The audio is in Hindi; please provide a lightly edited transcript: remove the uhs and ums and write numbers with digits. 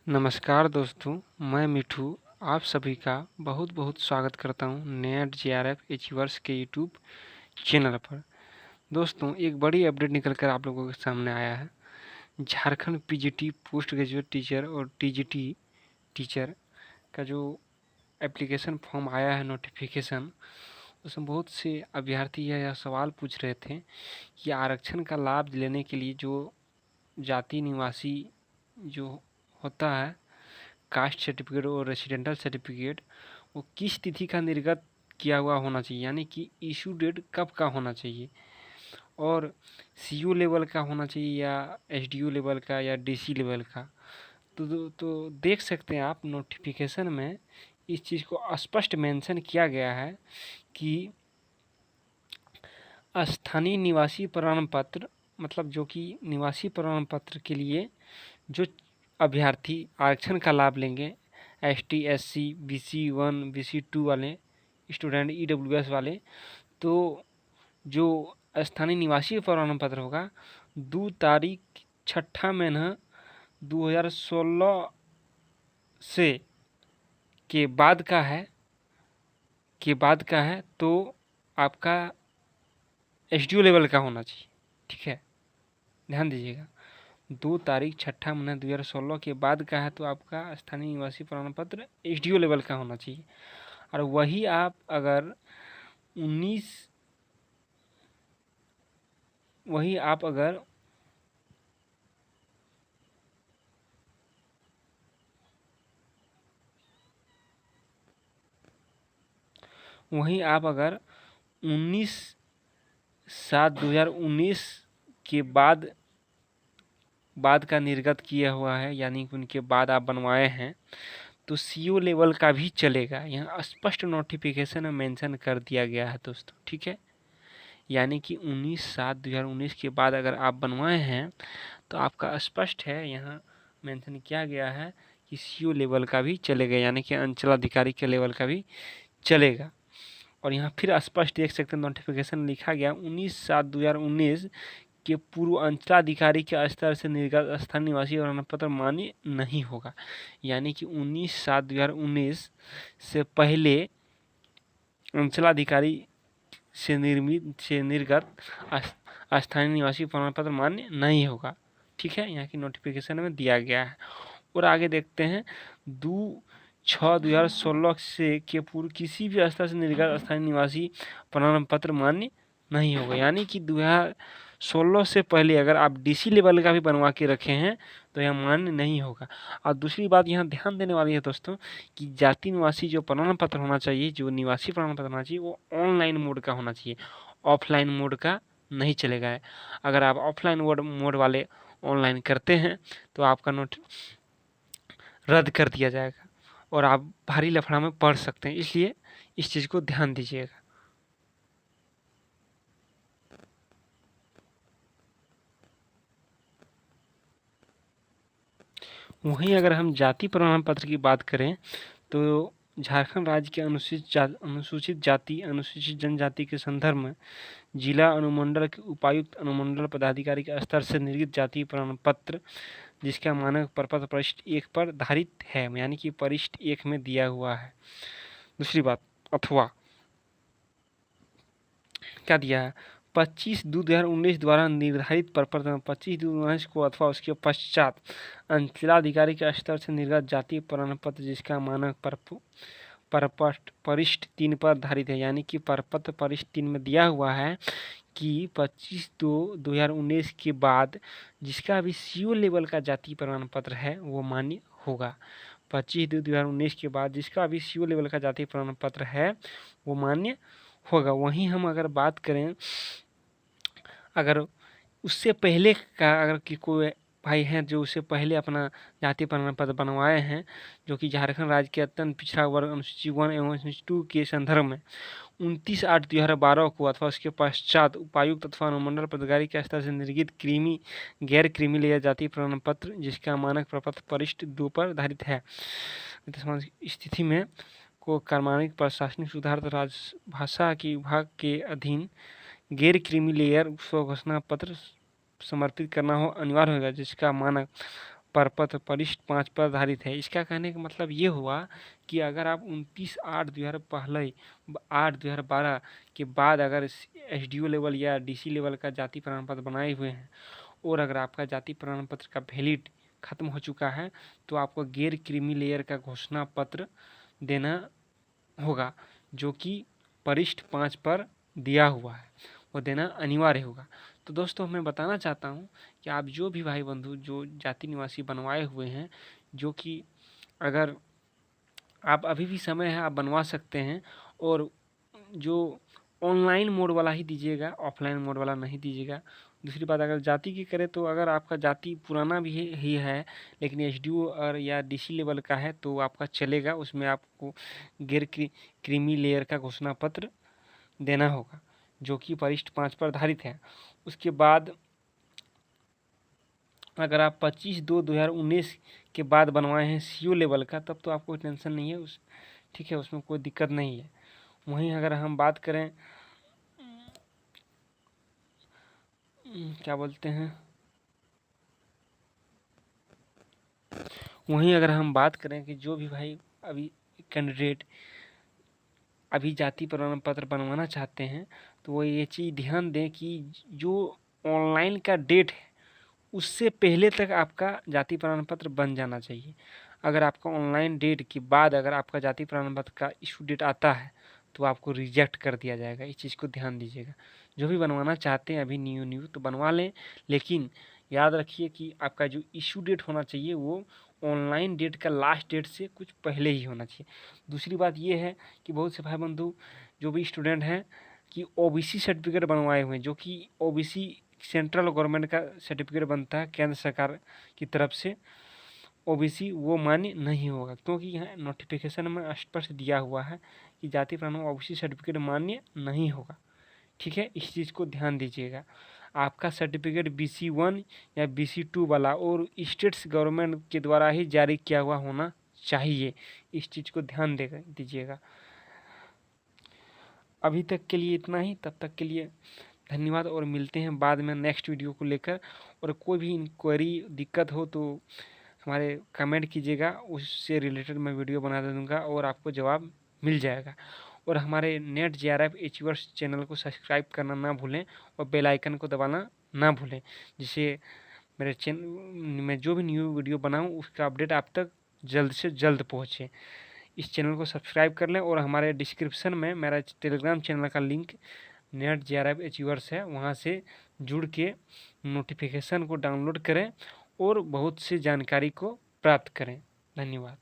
नमस्कार दोस्तों, मैं मिठू आप सभी का बहुत बहुत स्वागत करता हूं नेट जेआरएफ अचीवर्स के यूट्यूब चैनल पर। दोस्तों, एक बड़ी अपडेट निकल कर आप लोगों के सामने आया है। Jharkhand PGT post graduate teacher और टीजीटी टीचर का जो एप्लीकेशन फॉर्म आया है नोटिफिकेशन, उसमें बहुत से अभ्यर्थी यह सवाल पूछ रहे थे कि आरक्षण का लाभ लेने के लिए जो जाति निवासी जो होता है कास्ट सर्टिफिकेट और रेसिडेंटल सर्टिफिकेट, वो किस तिथि का निर्गत किया हुआ होना चाहिए, यानी कि इशू डेट कब का होना चाहिए, और सीयू लेवल का होना चाहिए या एसडीओ लेवल का या डीसी लेवल का। तो देख सकते हैं आप नोटिफिकेशन में इस चीज़ को स्पष्ट मेंशन किया गया है कि स्थानीय निवासी प्रमाण पत्र, मतलब जो कि निवासी प्रमाण पत्र के लिए जो अभ्यर्थी आरक्षण का लाभ लेंगे, एसटी, एससी, बीसी 1, बीसी 2 वाले स्टूडेंट, ईडब्ल्यूएस वाले, तो जो स्थानीय निवासी प्रमाण पत्र होगा 2 तारीख 6 महीना 2016 से के बाद का है तो आपका एसडीओ लेवल का होना चाहिए। ठीक है, ध्यान दीजिएगा। 2 तारीख 6 महीना 2016 के बाद का है तो आपका स्थानीय निवासी प्रमाण पत्र एसडीओ लेवल का होना चाहिए। और वही आप अगर 19 वही आप अगर वहीं आप अगर 19/7/2019 के बाद का निर्गत किया हुआ है, यानी कि उनके बाद आप बनवाए हैं, तो सीओ लेवल का भी चलेगा। यहाँ स्पष्ट नोटिफिकेशन में मेंशन कर दिया गया है दोस्तों। ठीक है, यानी कि 19/7/2019 के बाद अगर आप बनवाए हैं तो आपका स्पष्ट है, यहाँ मेंशन किया गया है कि सीओ लेवल का भी चलेगा, यानी कि अंचलाधिकारी के लेवल का भी चलेगा। और यहाँ फिर स्पष्ट देख सकते हैं नोटिफिकेशन लिखा गया 19/7/2019 के पूर्व अंचलाधिकारी के स्तर से निर्गत स्थानीय निवासी प्रमाण पत्र मान्य नहीं होगा। यानी कि 19/7/2019 से पहले अंचलाधिकारी से निर्गत स्थानीय निवासी प्रमाण पत्र मान्य नहीं होगा। ठीक है, यहाँ की नोटिफिकेशन में दिया गया है। और आगे देखते हैं, 2/6/2016 से के पूर्व किसी भी स्तर से निर्गत स्थानीय निवासी प्रमाण पत्र मान्य नहीं होगा। यानी कि 2016 से पहले अगर आप डीसी लेवल का भी बनवा के रखे हैं तो यह मान्य नहीं होगा। और दूसरी बात यहाँ ध्यान देने वाली है दोस्तों कि जाति निवासी जो प्रमाण पत्र होना चाहिए, जो निवासी प्रमाण पत्र होना चाहिए, वो ऑनलाइन मोड का होना चाहिए, ऑफलाइन मोड का नहीं चलेगा। अगर आप ऑफलाइन मोड वाले ऑनलाइन करते हैं तो आपका नोट रद्द कर दिया जाएगा और आप भारी लफड़ा में पड़ सकते हैं, इसलिए इस चीज़ को ध्यान दीजिएगा। वहीं अगर हम जाति प्रमाण पत्र की बात करें तो झारखंड राज्य के अनुसूचित जाति अनुसूचित जनजाति के संदर्भ में जिला अनुमंडल के उपायुक्त अनुमंडल पदाधिकारी के स्तर से निर्गत जाति प्रमाण पत्र जिसका मानक प्रपत्र परिशिष्ट 1 पर धारित है, यानी कि परिशिष्ट 1 में दिया हुआ है। दूसरी बात, अथवा क्या दिया है, 25/2/2019 द्वारा निर्धारित प्रपत्र 25/2/2019 को अथवा उसके पश्चात अंचलाधिकारी के स्तर से निर्गत जाति प्रमाण पत्र जिसका मानक प्रपत्र परिशिष्ट 3 पर धारित है, यानी कि प्रपत्र परिशिष्ट 3 में दिया हुआ है कि 25/2/2019 के बाद जिसका भी सीओ लेवल का जाति प्रमाण पत्र है वो मान्य होगा। 25/2/2019 के बाद जिसका भी सीओ लेवल का जाति प्रमाण पत्र है वो मान्य होगा। वहीं हम अगर बात करें, अगर उससे पहले का अगर कि कोई भाई हैं जो उससे पहले अपना जाति प्रमाण पत्र बनवाए हैं, जो कि झारखंड राज्य के अत्यंत पिछड़ा वर्ग अनुसूची 1 एवं अनुसूची 2 के संदर्भ में 29/8/2012 को अथवा उसके पश्चात उपायुक्त अथवा अनुमंडल पदाधिकारी के स्तर से निर्गत गैर क्रीमी लेयर जाति प्रमाण पत्र जिसका मानक प्रपत्र परिशिष्ट 2 पर धारित है, स्थिति में को क्रमांकित प्रशासनिक सुधार तथा राजभाषा के विभाग के अधीन गैर क्रीमी लेयर स्वघोषणा पत्र समर्पित करना हो अनिवार्य होगा, जिसका मानक प्रपत्र परिशिष्ट 5 पर आधारित है। इसका कहने का मतलब ये हुआ कि अगर आप 29/8/2000 पहले 8/2012 के बाद अगर एसडीओ लेवल या डीसी लेवल का जाति प्रमाण पत्र बनाए हुए हैं और अगर आपका जाति प्रमाण पत्र का वैलिड खत्म हो चुका है तो आपको गैर क्रीमी लेयर का घोषणा पत्र देना होगा, जो कि परिशिष्ट 5 पर दिया हुआ है, वो देना अनिवार्य होगा। तो दोस्तों मैं बताना चाहता हूँ कि आप जो भी भाई बंधु जो जाति निवासी बनवाए हुए हैं, जो कि अगर आप अभी भी समय है आप बनवा सकते हैं, और जो ऑनलाइन मोड वाला ही दीजिएगा, ऑफलाइन मोड वाला नहीं दीजिएगा। दूसरी बात, अगर जाति की करें तो अगर आपका जाति पुराना भी ही है लेकिन एसडीओ और या डीसी लेवल का है तो आपका चलेगा, उसमें आपको गैर क्रीमी लेयर का घोषणा पत्र देना होगा, जो कि परिशिष्ट 5 पर आधारित है। उसके बाद अगर आप 25/2/2019 के बाद बनवाए हैं सीओ लेवल का, तब तो आपको टेंशन नहीं है, ठीक है, उसमें कोई दिक्कत नहीं है। वहीं अगर हम बात करें क्या बोलते हैं, वहीं अगर हम बात करें कि जो भी भाई अभी कैंडिडेट अभी जाति प्रमाण पत्र बनवाना चाहते हैं तो वो ये चीज़ ध्यान दें कि जो ऑनलाइन का डेट है उससे पहले तक आपका जाति प्रमाण पत्र बन जाना चाहिए। अगर आपका ऑनलाइन डेट के बाद अगर आपका जाति प्रमाण पत्र का इशू डेट आता है तो आपको रिजेक्ट कर दिया जाएगा। इस चीज़ को ध्यान दीजिएगा। जो भी बनवाना चाहते हैं अभी न्यू तो बनवा लें, लेकिन याद रखिए कि आपका जो इशू डेट होना चाहिए वो ऑनलाइन डेट का लास्ट डेट से कुछ पहले ही होना चाहिए। दूसरी बात ये है कि बहुत से भाई बंधु जो भी स्टूडेंट हैं कि ओबीसी सर्टिफिकेट बनवाए हुए हैं, जो कि ओबीसी सेंट्रल गवर्नमेंट का सर्टिफिकेट बनता है केंद्र सरकार की तरफ से, ओबीसी वो मान्य नहीं होगा, क्योंकि यहाँ नोटिफिकेशन में स्पष्ट दिया हुआ है कि जाति प्रमाण ओबीसी सर्टिफिकेट मान्य नहीं होगा। ठीक है, इस चीज़ को ध्यान दीजिएगा। आपका सर्टिफिकेट BC1 या BC2 वाला और स्टेट्स गवर्नमेंट के द्वारा ही जारी किया हुआ होना चाहिए। इस चीज़ को ध्यान दीजिएगा। अभी तक के लिए इतना ही, तब तक के लिए धन्यवाद और मिलते हैं बाद में नेक्स्ट वीडियो को लेकर। और कोई भी इंक्वायरी दिक्कत हो तो हमारे कमेंट कीजिएगा, उससे रिलेटेड मैं वीडियो बना दूँगा और आपको जवाब मिल जाएगा। और हमारे नेट JRF अचीवर्स चैनल को सब्सक्राइब करना ना भूलें और बेल आइकन को दबाना ना भूलें, जिससे मेरे चैनल में जो भी न्यू वीडियो बनाऊं उसका अपडेट आप तक जल्द से जल्द पहुँचे। इस चैनल को सब्सक्राइब कर लें और हमारे डिस्क्रिप्शन में मेरा टेलीग्राम चैनल का लिंक नेट JRF अचीवर्स है, वहाँ से जुड़ के नोटिफिकेशन को डाउनलोड करें और बहुत सी जानकारी को प्राप्त करें। धन्यवाद।